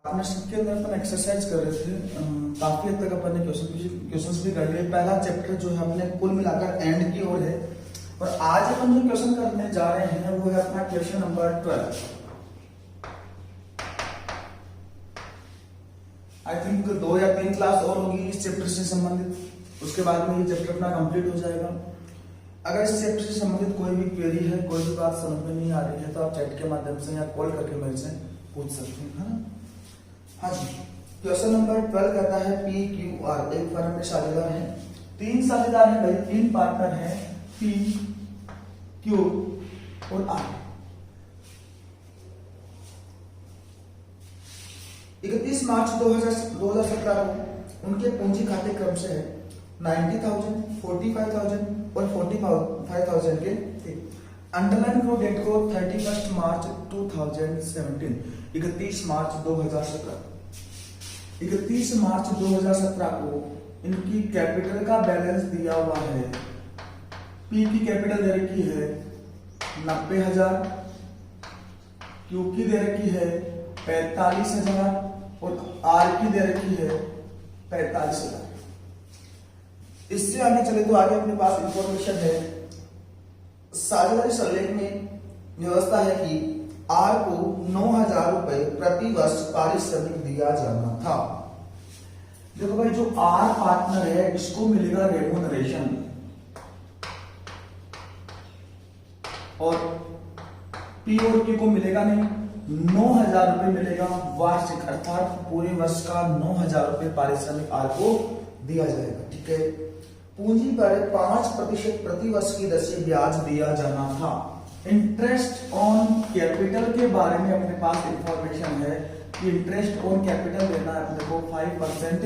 Partnership के अंदर अपन exercise कर रहे थे, काफी हद तक अपन ने क्वेश्चंस भी कर लिए। पहला चैप्टर जो है अपने कुल मिलाकर एंड की ओर है और आज अपन जो क्वेश्चन करने जा रहे हैं वो है अपना क्वेश्चन नंबर 12। आई थिंक 2 या 3 क्लास और होगी इस चैप्टर से संबंधित, उसके बाद में ये चैप्टर अपना कंप्लीट हो जाएगा। अगर इस चैप्टर से संबंधित कोई भी क्वेरी है, कोई भी बात समझ में नहीं आ रही है तो आप चैट के माध्यम से या कॉल करके मेरे से पूछ सकते हैं, है ना। हाँ जी, क्वेश्चन नंबर 12 कहता है पी क्यू आर एक फर्म में साझेदार है, 3 साझेदार हैं भाई, 3 पार्टनर हैं पी क्यू और आर। 31 मार्च 2017 को उनके पूंजी खाते क्रम से है 90,000, 45,000 और 45,000 के थे। अंडरलाइन करो डेट को 31 मार्च 2017, 31 मार्च 2017। 31 मार्च 2017 को इनकी कैपिटल का बैलेंस दिया हुआ है। पी की कैपिटल दे रखी है 90,000, क्यू की दे रखी है 45,000 और आर की दे रखी है 45,000। इससे आगे चले तो आगे अपने पास इंफॉर्मेशन है। साझेदारी संलेख में व्यवस्था है कि आर को 9,000 रुपए प्रति वर्ष पारिश्रमिक दिया जाना था। देखो भाई, जो आर पार्टनर है इसको मिलेगा रेम्यूनरेशन और पी और क्यू को मिलेगा नहीं, 9,000 रुपए मिलेगा वार्षिक, अर्थात पूरे वर्ष का 9,000 रुपए पारिश्रमिक आर को दिया जाएगा। ठीक है, पूंजी पर 5% प्रति वर्ष की दर से ब्याज दिया जाना था। इंटरेस्ट ऑन कैपिटल के बारे में अपने पास इंफॉर्मेशन है कि इंटरेस्ट ऑन कैपिटल देना है अपने को 5%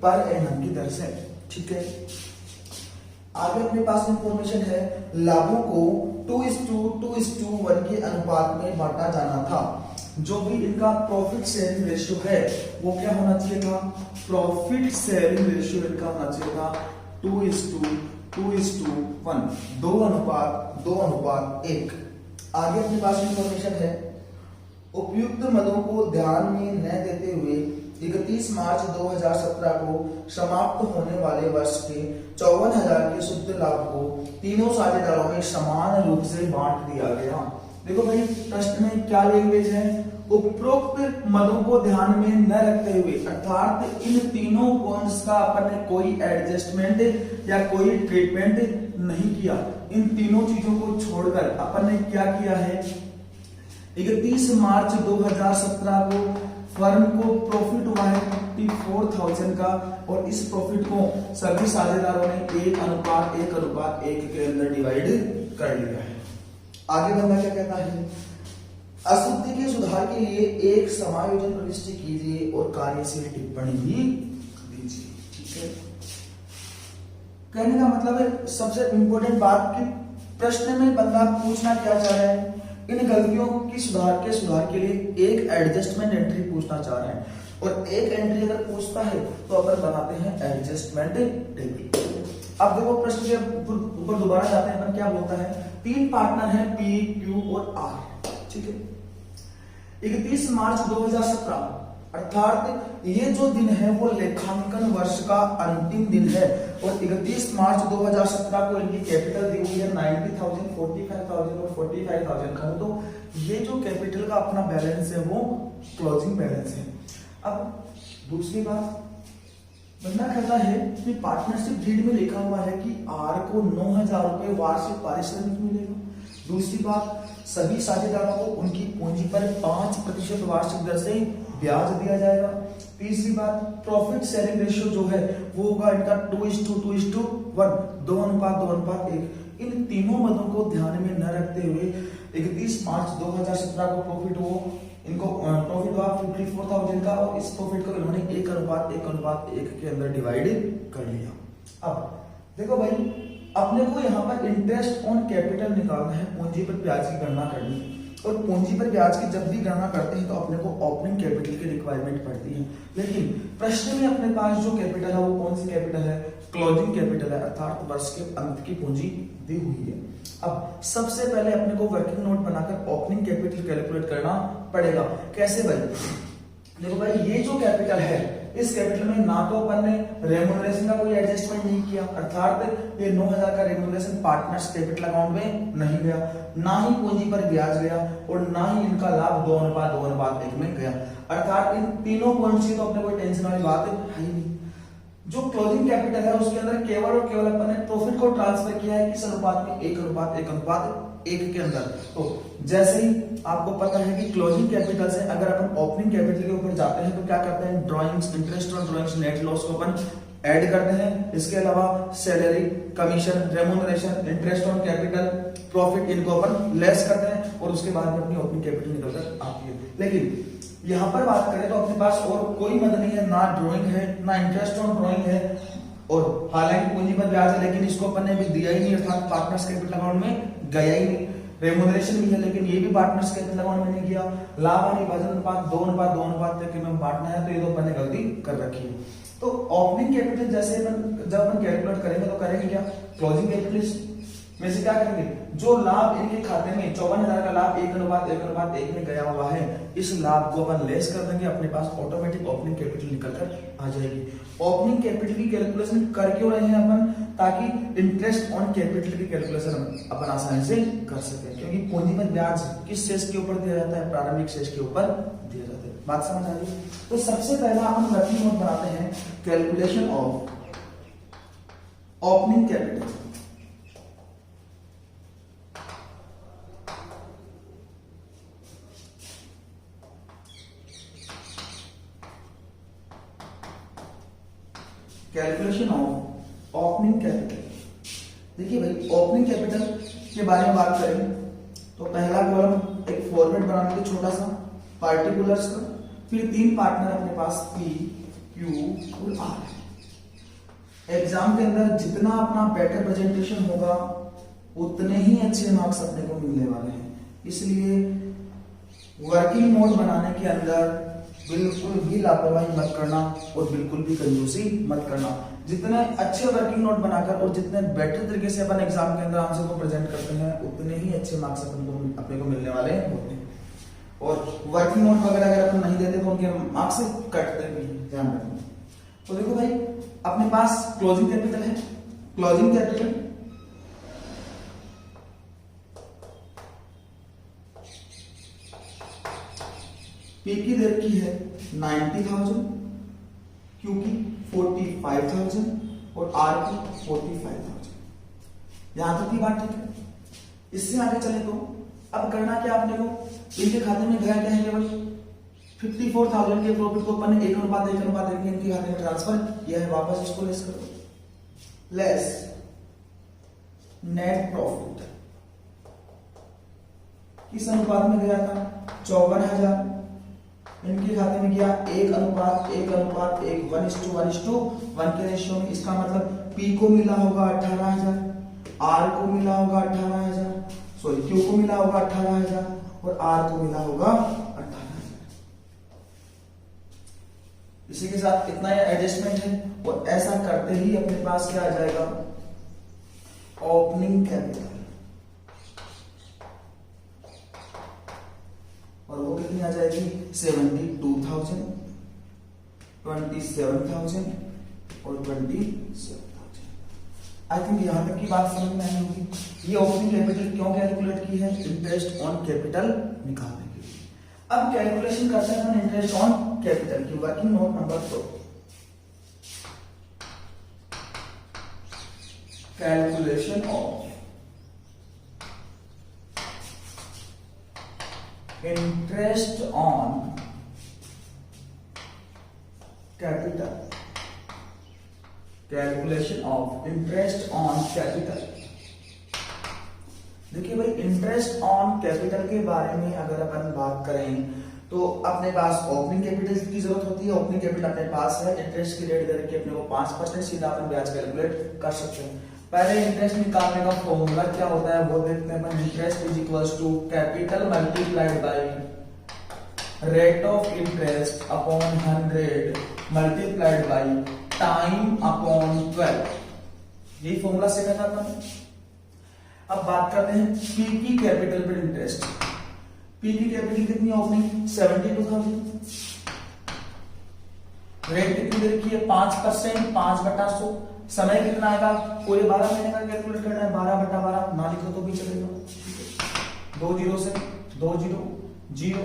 पर एनम की दर से। ठीक है, आगे अपने पास इंफॉर्मेशन है लाभों को 2:1 के अनुपात में बांटा जाना था। जो भी इनका प्रॉफिट शेयरिंग रेशियो है वो क्या होना चाहिए था, प्रॉफिट शेयरिंग रेशियो इनका होना चाहिए था 2:1, 2:1। आगे अपने पास इंफॉर्मेशन है उपयुक्त मदों को ध्यान में न देते हुए 31 मार्च 2017 को समाप्त होने वाले वर्ष के 54,000 के शुद्ध लाभ को तीनों साझेदारों में समान रूप से बांट दिया गया। देखो भाई, प्रश्न में क्या लैंग्वेज है, उपरोक्त मदों को ध्यान में न रखते हुए, अर्थात इन तीनों पॉइंट्स का अपन ने कोई एडजस्टमेंट या कोई ट्रीटमेंट नहीं किया। इन तीनों चीजों को छोड़कर अपन ने क्या किया है, 31 मार्च 2017 को फर्म को प्रॉफिट हुआ है 54,000 का और इस प्रॉफिट को सभी साझेदारों ने 1:1 के अंदर डिवाइड कर लिया है। आगे बंदा क्या कहता है, अशुद्धि के सुधार के लिए एक समायोजन प्रविष्टि कीजिए और कार्यशील टिप्पणी भी दीजिए। ठीक है, कहने का मतलब है सबसे इंपॉर्टेंट बात कि प्रश्न में बंदा पूछना क्या चाह रहा है, इन गलतियों की सुधार के लिए एक एडजस्टमेंट एंट्री पूछना चाह रहे हैं और एक एंट्री अगर पूछता है तो अपन बनाते हैं एडजस्टमेंट टेबल। अब देखो, प्रश्न के ऊपर दोबारा जाते हैं, अपन क्या बोलता है, 3 पार्टनर हैं पी क्यू और आर। ठीक है, 31 मार्च 2017 अर्थात ये जो दिन है वो लेखांकन वर्ष का अंतिम दिन है और 31 मार्च 2017 को इनकी कैपिटल दी हुई है 90,000, 45,000 और 45,000 का। तो ये जो कैपिटल का अपना बैलेंस है वो क्लोजिंग बैलेंस है। अब दूसरी बात, बंदा कहता है कि पार्टनरशिप डीड में लिखा हुआ है कि आर को 9,000 रुपए वार्षिक पारिश्रमिक मिलेगा। दूसरी बात, सभी साझेदारों को उनकी पूंजी पर 5% वार्षिक दर से ब्याज दिया जाएगा। तीसरी बात, प्रॉफिट शेयरिंग रेशियो जो है वो होगा इनका 2:1, 2:1। इन तीनों मदों को ध्यान में न रखते हुए 31 मार्च 2017 को प्रॉफिट हो, इनको प्रॉफिट हुआ 54,000 का और इस प्रॉफिट को इन्होंने 1:1 के अंदर डिवाइड कर लिया। अब देखो भाई, अपने को यहाँ पर इंटरेस्ट ऑन कैपिटल निकालना है, पूंजी पर ब्याज की गणना करनी है और पूंजी पर ब्याज की जब भी गणना करते हैं तो अपने को ओपनिंग कैपिटल की रिक्वायरमेंट पड़ती है। लेकिन प्रश्न में अपने पास जो कैपिटल है वो कौन सी कैपिटल है, क्लोजिंग कैपिटल है, अर्थात वर्ष के अंत की पूंजी दी हुई है। अब सबसे पहले अपने को वर्किंग नोट बनाकर ओपनिंग कैपिटल कैलकुलेट करना पड़ेगा। कैसे भाई, देखो भाई ये जो कैपिटल है, इस कैपिटल में ना तो अपन ने रेम्यूनरेशन का कोई एडजस्टमेंट नहीं किया, अर्थात ये 9,000 का रेम्यूनरेशन पार्टनर्स कैपिटल अकाउंट में नहीं गया, ना ही पूंजी पर ब्याज गया, और ना ही इनका लाभ 2:1 में गया। अर्थात इन तीनों पॉइंट्स की तो अपने कोई टेंशन वाली बात है ही नहीं। जो क्लोजिंग कैपिटल है उसके अंदर केवल और केवल अपन ने प्रॉफिट को ट्रांसफर किया है किस अनुपात में, 1:1 के अंदर। तो जैसे ही आपको पता है कि क्लोजिंग कैपिटल से अगर अपन ओपनिंग कैपिटल के ऊपर जाते हैं तो क्या करते हैं, drawings, interest on drawings, net loss को अपन ऐड करते हैं। इसके अलावा salary, commission, remuneration, interest on capital, profit, इनको अपन लेस करते हैं और उसके बाद में अपनी ओपनिंग कैपिटल निकल कर आती है। लेकिन यहां पर बात करें तो अपने पास और कोई मद नहीं है, ना ड्राइंग है, ना इंटरेस्ट ऑन ड्राइंग है, और हालांकि पूंजी पर ब्याज है लेकिन इसको अपन ने भी दिया ही नहीं, अर्थात पार्टनर्स कैपिटल अकाउंट में गया ही नहीं। रेम्यूनरेशन भी है लेकिन ये भी पार्टनर्स कैपिटल अकाउंट में नहीं किया। लाभ हानि विभाजन अनुपात 2:2 तक में बांटना है, तो ये तो अपन ने गलती कर रखी है। तो ओपनिंग कैपिटल जैसे जब अपन कैलकुलेट करेंगे तो करेंगे क्या, क्लोजिंग कैपिटल में से क्या करेंगे, जो लाभ इनके खाते में 54,000 का लाभ 1:1 में गया हुआ है, इस लाभ को अपन लेस कर देंगे, अपने पास ऑटोमेटिक ओपनिंग कैपिटल निकल कर आ जाएगी। ओपनिंग कैपिटल की कैलकुलेशन कर क्यों रहे हैं अपन, ताकि इंटरेस्ट ऑन कैपिटल की कैलकुलेशन अपन आसानी से कर सके, क्योंकि पूंजी में ब्याज किस शेष के ऊपर दिया जाता है, प्रारंभिक शेष के ऊपर दिया जाता है। बात समझ आ रही है? तो सबसे पहला हम वर्किंग नोट बनाते हैं, calculation of opening capital. Calculation of opening capital. देखिए भाई, ओपनिंग कैपिटल के बारे में बात करें तो पहला कॉलम एक फॉर्मेट बना लेंगे छोटा सा, पार्टिकुलर्स का, फिर 3 पार्टनर अपने पास P, Q और R। एग्जाम के अंदर जितना अपना बेटर प्रेजेंटेशन होगा उतने ही अच्छे मार्क्स अपने को मिलने वाले हैं। इसलिए वर्किंग नोट बनाने के अंदर बिल्कुल भी लापरवाही मत करना और बिल्कुल भी कंजूसी मत करना। जितने अच्छे वर्किंग नोट बनाकर और जितने बेटर तरीके से अपन एग्जाम के अंदर आंसर को प्रेजेंट करते हैं उतने ही अच्छे मार्क्स अपने को मिलने वाले होते हैं। और वर्किंग नोट वगैरह अगर अपन नहीं देते तो उनके मार्क्स कटते भी, ध्यान रखना। तो देखो भाई, अपने पास क्लोजिंग कैपिटल है, क्लोजिंग कैपिटल P की दर की है 90,000, Q की 45,000 और R की 45,000। यहां तक की बात ठीक है। इससे आगे चले तो अब करना क्या आपने को, इनके खाते में गया क्या है, केवल 54,000 के प्रॉफिट को अपन 1:1 इनके खाते में ट्रांसफर किया है, वापस इसको लेस करो, लेस नेट प्रॉफिट किस अनुपात में गया था, 54,000, इनके खाते में गया 1:1 1:1 के रेशियो में। इसका मतलब P को मिला होगा 18,000, R को मिला होगा 18,000, सॉरी Q को मिला होगा 18,000 और R को मिला होगा 18,000। इसी के साथ कितना एडजस्टमेंट है, और ऐसा करते ही अपने पास क्या आ जाएगा, ओपनिंग कैपिटल, और वो कितनी आ जाएगी, 72,000, 27,000 और 27,000। आई थिंक यहां तक की बात समझ में आई होगी। ये ओपनिंग कैपिटल क्यों कैलकुलेट की है, इंटरेस्ट ऑन कैपिटल निकालने के लिए। अब कैलकुलेशन करते हैं इंटरेस्ट ऑन कैपिटल की, working note number 2, calculation of interest on capital, calculation of interest on capital. देखिए भाई, इंटरेस्ट ऑन कैपिटल के बारे में अगर अपन बात करें तो अपने पास ओपनिंग कैपिटल की जरूरत होती है। ओपनिंग कैपिटल अपने पास है, इंटरेस्ट की रेट दर के अपने को 5% सीधा अपन ब्याज कैलकुलेट कर सकते हैं। पहले इंटरेस्ट निकालने का फॉर्मूला क्या होता है वो देखते हैं। Interest is equals to capital multiplied by rate of interest upon 100 multiplied by time upon 12। यही फॉर्मूला सीखा था अपन। अब बात करते हैं P की कैपिटल पर इंटरेस्ट। P की कैपिटल कितनी ओपनिंग 72,000, रेट कितनी दे रखी है 5%, 5/100। समय कितना आएगा, पूरे 12 महीने का कैलकुलेट करना है, 12/12 ना लिखो तो भी चलेगा। 2 जीरो से 2 जीरो 0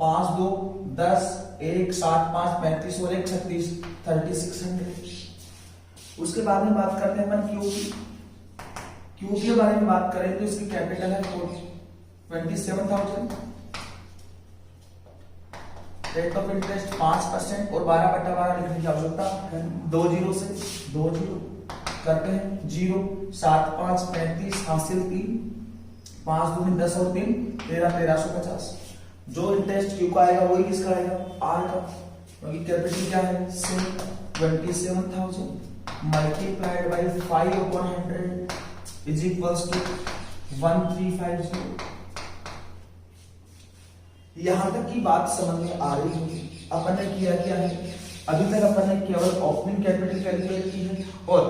5 2 10 1 7 5 35 और 1 36 3600। उसके बाद में बात करते हैं अपन क्यू के बारे में बात करें तो इसकी कैपिटल है 27,000, रेट ऑफ इंटरेस्ट 5% और 12/12 लिखने की आवश्यकता है। 2 जीरो से 2 जीरो करते हैं 0 7 5 35 हासिल 3 5 2 10 और 3 13,50। जो इंटरेस्ट क्यू का आएगा वही किसका आएगा, आर का, क्योंकि कैपिटल क्या है 27,000 multiplied by 5/100 is equals to 1350। यहां तक की बात समझ में आ रही होगी। अपन ने किया क्या है, अभी तक अपन ने केवल ओपनिंग कैपिटल कैलकुलेट की है और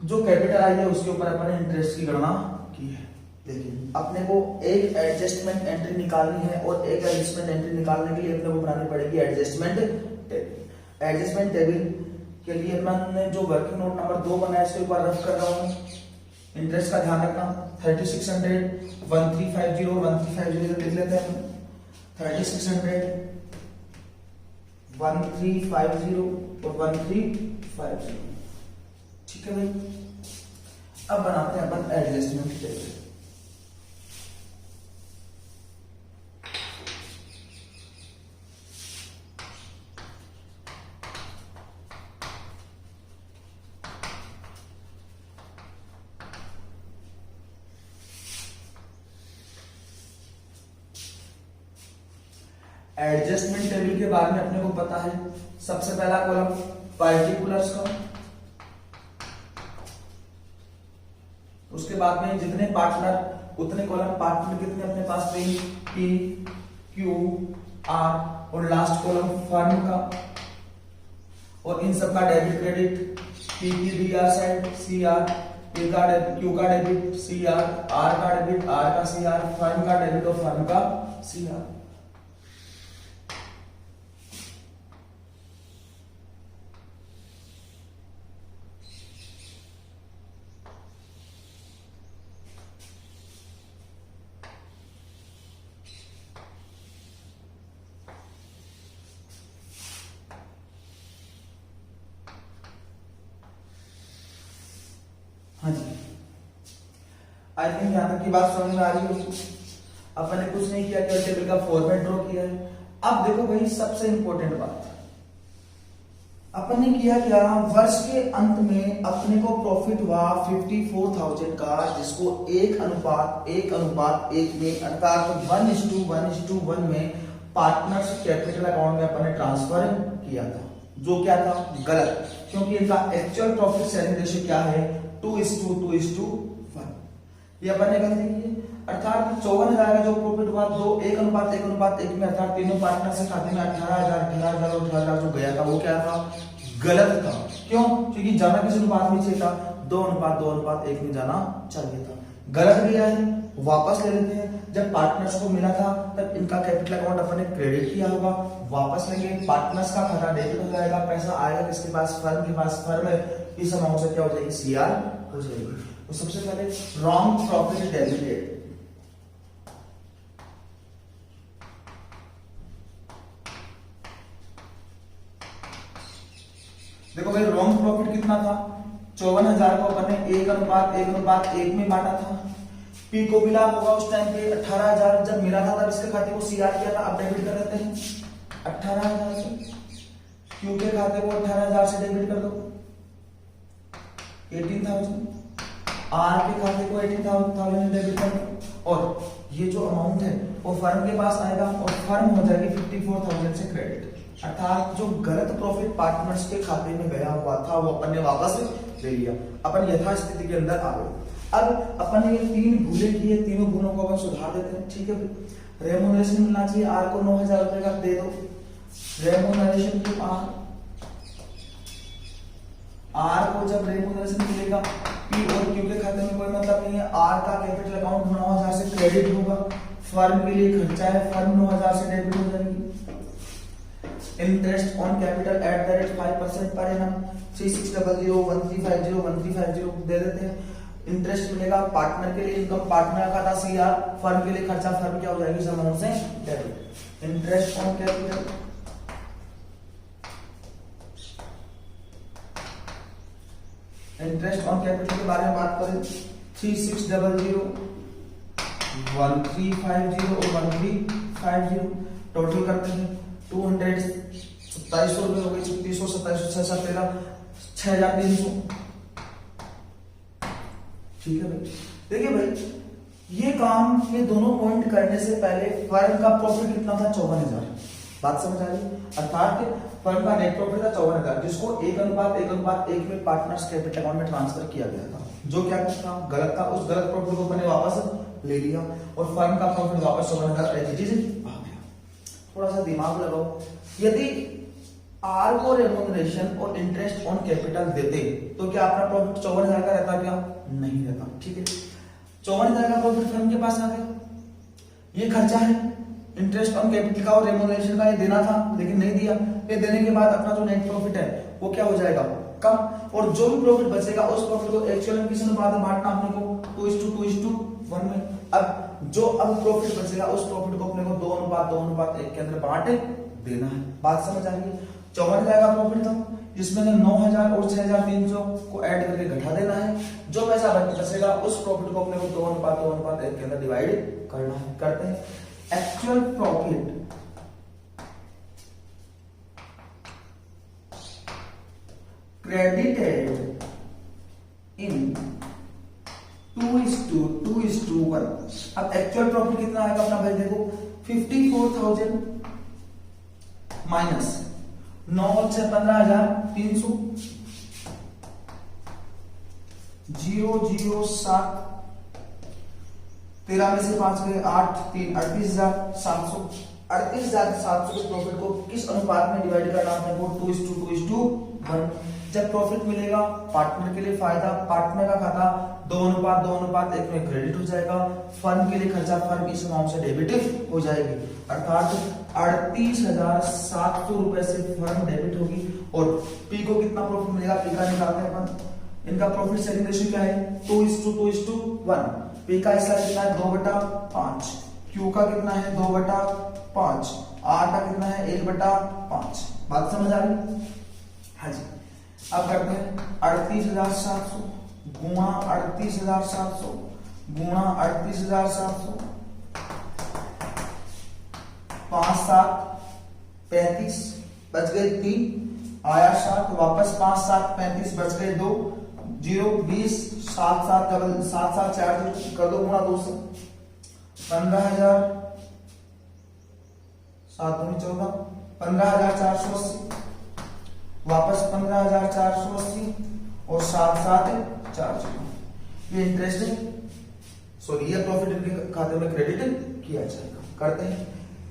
जो कैपिटल आई है उसके ऊपर अपन ने इंटरेस्ट की गणना की है। लेकिन अपने को एक एडजस्टमेंट एंट्री निकालनी है और एक एडजस्टमेंट एंट्री निकालने के लिए अपने को बनानी पड़ेगी एडजस्टमेंट टेबल। एडजस्टमेंट टेबल के लिए मैंने जो वर्किंग नोट नंबर 2 बनाया इसके ऊपर रफ कर रहा हूँ। इंटरेस्ट का ध्यान रखना, 3600 1350 1350 लिख लेते हैं। 3600 1350 और 1350, ठीक है भाई। अब बनाते हैं अपन एडजस्टमेंट टेबल। एडजस्टमेंट टेबल के बारे में अपने को पता है, सबसे पहला कॉलम पार्टिकुलर्स का, उसके बाद में जितने पार्टनर उतने कॉलम, पार्टनर कितने अपने पास थे पी क्यू आर, और लास्ट कॉलम फर्म का, और इन सब का डेबिट क्रेडिट, पी की B R side C R, P का डेबिट क्यू का डेबिट सी आर का डेबिट आर का सी आर, फर्म का डेबिट और फर्म का सी आर। हाँ जी, आई थिंक यहां तक की बात समझ में आ रही होगी। अपन ने कुछ नहीं किया, केवल टेबल का फॉर्मेट ड्रॉ किया है। अब देखो भाई सबसे इंपॉर्टेंट बात, अपन ने किया क्या, वर्ष के अंत में अपने को प्रॉफिट हुआ 54,000 का, जिसको 1:1 में अर्थात 1:1 में पार्टनर्स कैपिटल अकाउंट में अपन ने ट्रांसफर किया था, जो क्या था गलत, क्योंकि इनका एक्चुअल प्रॉफिट शेयरिंग रेशियो क्या है 2:1। ये अपन ने गलती की है, अर्थात 54,000 का जो प्रॉफिट हुआ 1:1 में, अर्थात तीनों पार्टनर से खाते में 18,000 और 18,000 जो गया था वो क्या था, गलत था। क्यों, क्योंकि जाना किस अनुपात में चाहिए था, 2:2:1 में जाना चाहिए था, गलत गया है, वापस ले लेते हैं। जब पार्टनर्स को मिला था तब इनका कैपिटल अकाउंट अपन ने क्रेडिट किया होगा, वापस लेंगे, पार्टनर्स का खाता डेबिट हो जाएगा, पैसा आएगा किसके पास, फर्म के पास, फर्म इस अमाउंट से क्या हो जाएगी, सीआर हो जाएगी। तो सबसे पहले रॉन्ग प्रॉफिट डेबिटेड, देखो भाई रॉन्ग प्रॉफिट कितना था, 54,000 को अपन ने 1:1 में बांटा था। पी को मिला होगा उस टाइम पे 18,000, जब मिला था तब इसके खाते को सीआर किया था, अब डेबिट कर देते हैं 18,000 से, क्यू के खाते को 18,000 से डेबिट कर दो 18,000, आर के खाते को 18,000 में डेबिट कर दो, और ये जो अमाउंट है वो फर्म के पास आएगा और फर्म हो जाएगी 54,000 से क्रेडिट, अर्थात जो गलत प्रॉफिट पार्टनर्स के खाते में गया हुआ था वो अपन ने वापस ले लिया, अपन यथास्थिति के अंदर आ गए। अब अपन ने ये 3 भूले की है, तीनों गुणों को अपन सुधार देते हैं, ठीक है। रेमुनरेशन मिलना चाहिए, आर को 9,000 रुपए का दे दो, रेमुनरेशन टू आर को जब रेमुनरेशन मिलेगा, पी और क्यू के खाते में कोई मतलब नहीं है, आर का कैपिटल अकाउंट 9,000 से क्रेडिट होगा, फर्म के लिए खर्चा है, फर्म 9,000 से डेबिट हो जाएगी। Interest on capital at the rate 5% per annum 3600 1350 दे देते हैं। इंटरेस्ट मिलेगा पार्टनर के लिए, इनकम पार्टनर का खाता सीआर, फर्म के लिए खर्चा फर्म क्या हो जाएगी, इस अमाउंट से debit. Interest on capital interest on capital के बारे में बात करें 3600 1350 और 1350 टोटल करते हैं 2700 रुपए हो गए, 3600 2700 6 13 6300। ठीक है भाई। देखिए भाई ये काम, ये दोनों पॉइंट करने से पहले फर्म का प्रॉफिट कितना था, 54,000। बात समझ आ रही? अर्थात फर्म का नेट प्रॉफिट था 54,000, जिसको 1:1:1 में पार्टनर्स कैपिटल अकाउंट में ट्रांसफर किया गया था, जो क्या था, गलत था। उस गलत प्रॉफिट को मैंने वापस ले लिया और फर्म का प्रॉफिट वापस 54,000 एज इट इज आ गया। थोड़ा सा दिमाग लगाओ, यदि आर को रेम्यूनरेशन और इंटरेस्ट ऑन कैपिटल देते तो क्या अपना प्रॉफिट 54,000 का रहता, क्या नहीं रहता। ठीक है, 54,000 का प्रॉफिट फर्म के पास आ गया, ये खर्चा है इंटरेस्ट ऑन कैपिटल का और रेम्यूनरेशन का, ये देना था लेकिन नहीं दिया। ये देने के बाद अपना जो नेट प्रॉफिट है वो क्या हो जाएगा, कम। और जो भी प्रॉफिट बचेगा उस प्रॉफिट को एक्चुअल में किस अनुपात में बांटना अपने को, 2:1 में। अब जो प्रॉफिट बचेगा उस प्रॉफिट को अपने को 2:1 के अंदर बांट देना है। बात समझ आ रही है? 54,000 का प्रॉफिट था, जिसमें 9,000 और 6,300 को ऐड करके घटा देना है। जो पैसा बचेगा उस प्रॉफिट को अपने को 2:1 के अंदर डिवाइड करना है। करते हैं। Actual profit credited in 2:1। अब एक्चुअल प्रॉफिट कितना आएगा अपना भाई, देखो 54,000 माइनस 9 और 6 15,300 007 13 में से 5 गए 8 3 38,700 38,700 के प्रॉफिट को किस अनुपात में डिवाइड करना है, 2:1। जब प्रॉफिट मिलेगा पार्टनर के लिए फायदा, पार्टनर का खाता 2:1 में क्रेडिट हो जाएगा, फर्म के लिए खर्चा फर्म इस अमाउंट से डेबिट हो जाएगी। अर्थात 38,700 रुपए से फर्म डेबिट होगी। और पी को कितना प्रॉफिट मिलेगा, पी का निकालते हैं अपन। इनका प्रॉफिट शेयरिंग रेशियो क्या है, 2:1। पी का हिस्सा कितना है, 2/5। क्यू का कितना है, 2/5। आर का कितना है, 1/5। बात समझ आ रही? हाँ जी। अब करते हैं 38,700 गुणा 38,700 गुणा 38,700 5 7 35 बच गए 3 आया 7 वापस 5 7 35 बच गए 2 0 20 7 7 4 कर दो गुणा 2 से 15,000 7 दूनी 14 15,480 वापस 15,480 और 7 7 4। ये इंटरेस्ट है, सॉरी ये प्रॉफिट इनके खाते में क्रेडिट किया जाएगा। करते हैं।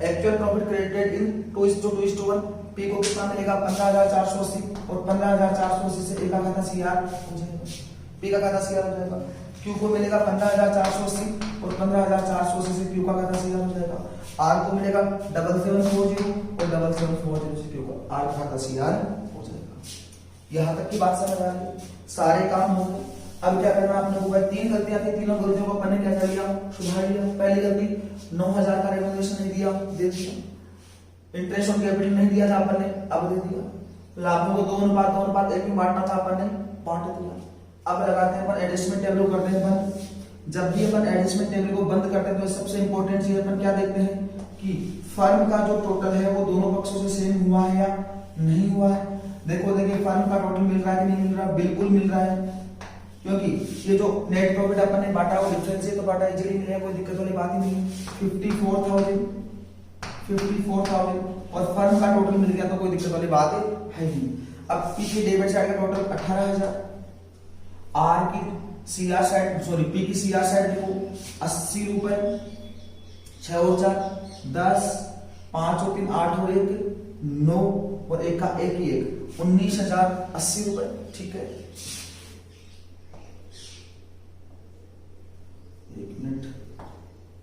Actual profit credited in 2:1। P को कितना मिलेगा, 15,480 और 15,480 से ए का खाता सीआर हो जाएगा, पी का खाता सीआर हो जाएगा। क्यू को मिलेगा 15,480 और 15,480 से क्यू का खाता सीआर हो जाएगा। आर को मिलेगा 7740 और 7740 से क्यू का आर का खाता सीआर हो जाएगा। यहां तक की बात समझ आ रही है? सारे काम हो गए। अब क्या करना आपने को, 3 गलतियां थी, तीनों गलतियों को अपन ने क्या कर लिया, सुधार लिया। पहली गलती 9,000 का रेम्यूनरेशन नहीं दिया, दे दिया। इंटरेस्ट ऑन कैपिटल नहीं दिया था अपन ने, अब दे दिया। लाभों को 2:1 में बांटना था अपन ने, बांट दिया। अब लगाते हैं अपन एडजस्टमेंट टेबल को, करते हैं बंद। जब भी अपन एडजस्टमेंट टेबल को बंद करते हैं तो सबसे इंपॉर्टेंट चीज अपन क्या देखते हैं कि फर्म का जो टोटल है वो दोनों पक्षों से सेम हुआ है या नहीं हुआ है। देखिए फर्म का टोटल मिल रहा है कि नहीं मिल रहा, बिल्कुल मिल रहा है, क्योंकि ये जो नेट प्रॉफिट अपन ने बांटा वो डिफरेंस से तो बांटा, इजीली मिलेगा, कोई दिक्कत वाली बात ही नहीं है। 54,000 और फर्म का टोटल मिल गया तो कोई दिक्कत वाली बात है नहीं। अब पी की डेबिट साइड का टोटल 18,000, आर की सीआर साइड, सॉरी पी की सीआर साइड देखो 80 रुपए, 6 और 4 10, 5 और 3 8 और 1 9 और 1 का 1 ही 1 19,080 रुपए। ठीक है, 1 मिनट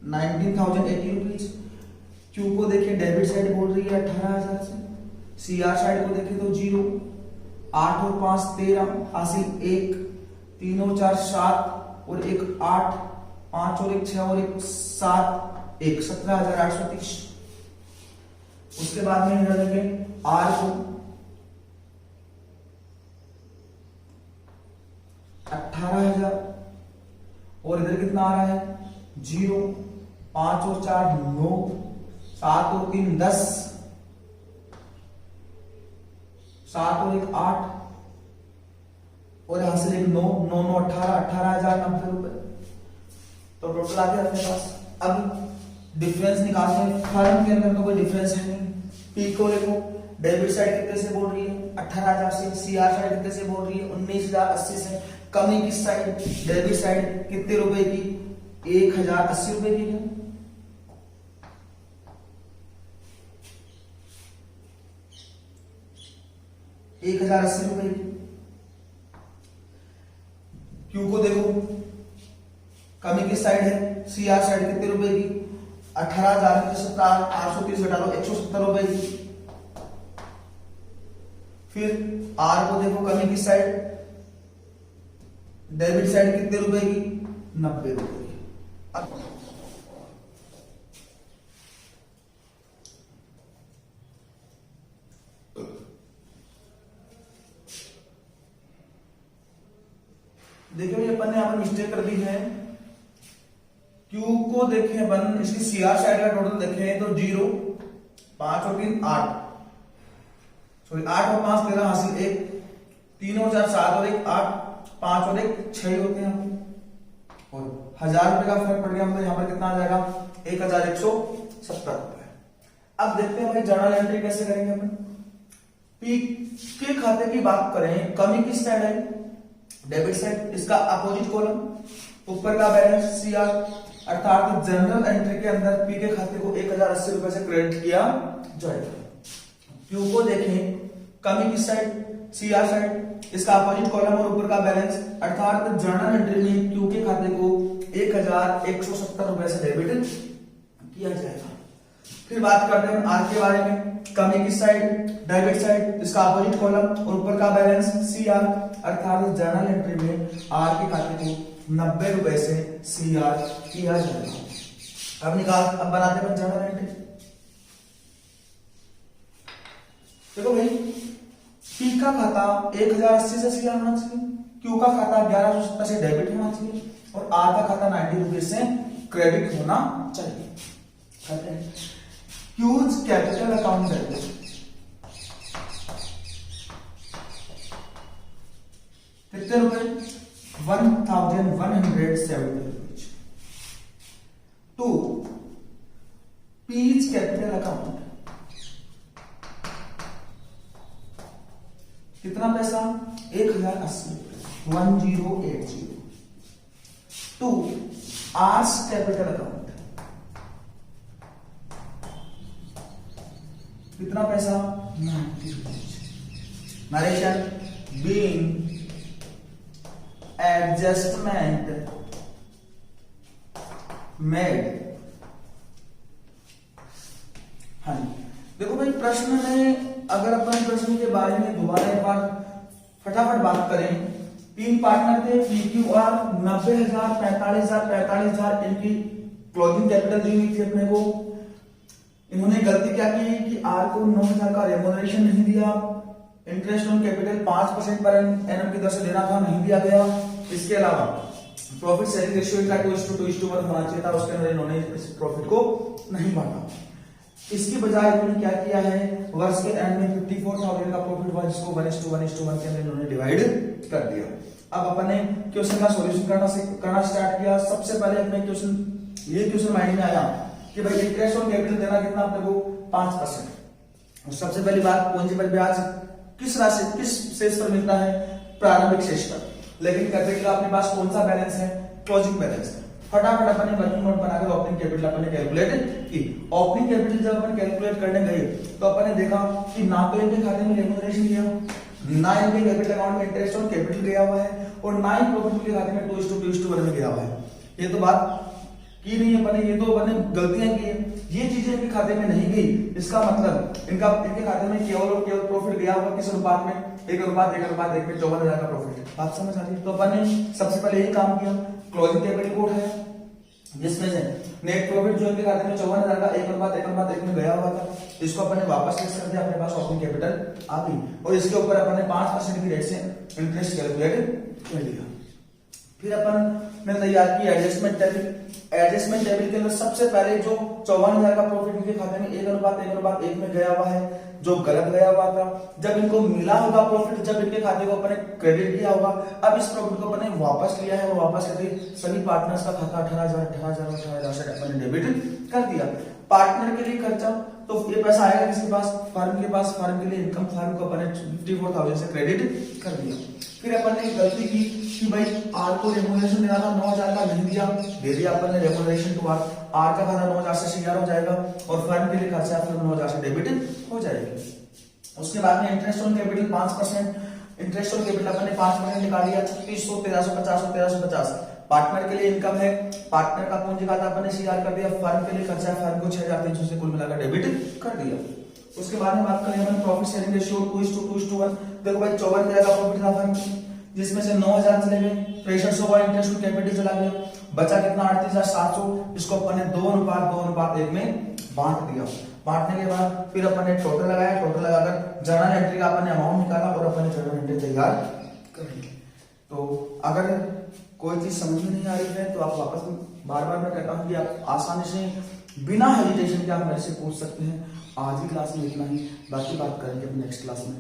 19,080 रुपीज। क्यू को देखिए डेबिट साइड बोल रही है 18,000 से, सी आर साइड को देखें तो 0, 8 और 5 13, हासिल 1, 3 और 4 7 और 1 8, 5 और 1 6 और 1 7, 1 17,830। उसके बाद में इधर देखें आर को 18,000 और इधर कितना आ रहा है 0, 5 और 4 9, 7 और 3 10, 7 और 1 8 और यहां से 1 9 9 9 18,090 रुपए। तो टोटल आ गया अपने पास। अब डिफरेंस निकालते हैं। फर्म के अंदर तो कोई डिफरेंस है नहीं। पी को देखो, डेबिट साइड कितने से बोल रही है 18,000 से, सीआर साइड कितने से बोल रही है 19,080 से। कमी किस साइड, डेबिट साइड कितने रुपए की 1,080 रुपए की है। ₹1,080 की। क्यू को देखो, कमी किस साइड है, सीआर साइड कितने रुपए की 18,000 830 घटा लो 170 रुपए की। फिर आर को देखो, कमी किस साइड, डेबिट साइड कितने रुपए की 90 रुपए की। देखिए भाई अपन ने यहां पर मिस्टेक कर दी है। क्यू को देखें अपन, इसकी सीआर साइड का टोटल देखें तो 0, 5 और 3 8, सॉरी 8 और 5 13, हासिल 1, 3 और 4 7 और 1 8, 5 और 1 6 होते हैं और 1,000 रुपए का फर्क पड़ गया। मतलब यहाँ पर कितना आ जाएगा 1,170 रुपए। अब देखते हैं भाई जर्नल एंट्री कैसे करेंगे अपन। पी के खाते की बात करें, कमी किस साइड है, डेबिट साइड, इसका अपोजिट कॉलम, ऊपर का बैलेंस सीआर, अर्थात जनरल एंट्री के अंदर पी के खाते को 1,080 रुपए से क्रेडिट किया जाएगा। क्यू को देखें, कमी किस साइड, सीआर साइड, इसका अपोजिट कॉलम और ऊपर का बैलेंस, अर्थात जर्नल एंट्री में क्यू के खाते को 1,170 रुपए से डेबिट किया जाएगा। फिर बात करते हैं आर के बारे में। कमी किस साइड, डेबिट साइड, इसका अपोजिट कॉलम और ऊपर का बैलेंस सीआर, अर्थात जर्नल एंट्री में आर के खाते को 90 रुपए से सीआर किया जाएगा। अब बनाते हैं जर्नल एंट्री। देखो भाई, पी का खाता 1,080 से सीआर होना चाहिए, क्यू का खाता 1,170 से डेबिट होना चाहिए और आर का खाता 90 रुपीज से क्रेडिट होना चाहिए। कहते हैं क्यूज कैपिटल अकाउंट डेबिट, कितने रुपए 1,170 rupees to P's capital account, कितना पैसा 1,080 रुपए 1080 टू आर्स कैपिटल अकाउंट, कितना पैसा 90 rupees. Narration being adjustment made. हाँ, देखो भाई प्रश्न में अगर अपन प्रश्न के बारे में दोबारा एक बार फटाफट बात करें, 3 पार्टनर थे पी क्यू आर, 90,000 45,000 45,000 इनकी क्लोजिंग कैपिटल दी हुई थी अपने को। इन्होंने गलती क्या की कि आर को 9,000 का रेमोनरेशन नहीं दिया, interest on capital 5% per annum की दर से देना था, नहीं दिया गया। इसके अलावा प्रॉफिट शेयरिंग रेशियो का 2:1 होना चाहिए था, उसके अंदर इन्होंने इस प्रॉफिट को नहीं बांटा। इसकी बजाय इन्होंने क्या किया है, वर्ष के एंड में 54,000 का प्रॉफिट हुआ जिसको 1:1 के अंदर इन्होंने डिवाइड कर दिया। अब अपन ने क्वेश्चन का सॉल्यूशन करना स्टार्ट किया। सबसे पहले अपने ये क्वेश्चन माइंड में आया कि भाई इंटरेस्ट ऑन कैपिटल देना कितना अपने को 5%। सबसे पहली बात, प्रिंसिपल ब्याज किस राशि किस शेष पर मिलता है, प्रारंभिक शेष पर। लेकिन कैपिटल का अपने पास कौन सा बैलेंस है, क्लोजिंग बैलेंस है। फटाफट अपन ने वर्किंग नोट बनाकर ओपनिंग कैपिटल अपन ने कैलकुलेट की। ओपनिंग कैपिटल जब अपन कैलकुलेट करने गए तो अपन ने देखा कि ना तो इनके खाते में रेमोनरेशन गया, ना इनके कैपिटल अकाउंट में इंटरेस्ट ऑन कैपिटल गया हुआ है और ना ही प्रॉफिट के खाते में 2:2 में गया हुआ है। ये तो बात की नहीं अपन ने, ये तो अपन ने गलतियां की है। ये चीजें इनके खाते में नहीं गई, इसका मतलब इनके खाते में केवल और केवल प्रॉफिट गया होगा किस अनुपात में, 1:1:1 में 54,000 का प्रॉफिट। बात समझ आ रही है? तो अपन ने सबसे पहले यही काम किया, क्लोजिंग कैपिटल को उठाया जिसमें से नेट प्रॉफिट जो इनके खाते में 54,000 का 1:1:1 में गया हुआ था, इसको अपन ने वापस लेस कर दिया, अपने पास ओपनिंग कैपिटल आ गई और इसके ऊपर अपन ने 5% की रेट से इंटरेस्ट कैलकुलेट कर लिया। फिर अपन ने तैयार की एडजस्टमेंट टेबल। एडजस्टमेंट टेबल के अंदर सबसे पहले जो 54,000 का प्रॉफिट इनके खाते में 1:1:1 में गया हुआ है, जो गलत गया हुआ था, जब इनको मिला होगा प्रॉफिट, जब इनके खाते को अपन ने क्रेडिट किया होगा, अब इस प्रॉफिट को अपन ने वापस लिया है और वापस करके सभी पार्टनर्स का खाता 18,000 से अपन ने डेबिट कर दिया। पार्टनर के लिए खर्चा, तो ये पैसा आएगा किसके पास, फर्म के पास, फर्म के लिए इनकम, फर्म को अपन ने 54,000 से क्रेडिट कर दिया। फिर अपन ने गलती की कि भाई आर को रेमुनरेशन देना था, 9,000 का नहीं दिया, दे दिया अपन ने रेमुनरेशन टू आर, आर का खाता 9,000 से CR हो जाएगा और फर्म के लिए खर्चा फिर 9,000 से डेबिट हो जाएगी। उसके बाद में interest on capital 5%, interest on capital अपन ने 5% निकाल लिया, 3600, 1350 और 1350। पार्टनर के लिए इनकम है, पार्टनर का पूंजी खाता अपन ने CR कर दिया, फर्म के लिए खर्चा है, फर्म को 6,300 से कुल मिलाकर डेबिट कर दिया। उसके बाद में बात करें अपन प्रॉफिट शेयरिंग रेशियो 2:2:1। देखो भाई 54,000 का प्रॉफिट था फर्म जिसमें से 9,000 चले गए, 6300 का इंटरेस्ट ऑन कैपिटल चला गया, बचा कितना 38,700, इसको अपन ने 2:2:1 में बांट दिया। बांटने के बाद फिर अपन ने टोटल लगाया, टोटल लगाकर जर्नल एंट्री का अपन ने अमाउंट निकाला और अपन ने जर्नल एंट्री तैयार कर ली। तो अगर कोई चीज समझ में नहीं आ रही है तो आप वापस बार बार मैं कहता हूँ कि आप आसानी से बिना हेजिटेशन के आप मेरे से पूछ सकते हैं। आज की क्लास में इतना ही, बाकी बात करेंगे नेक्स्ट क्लास में।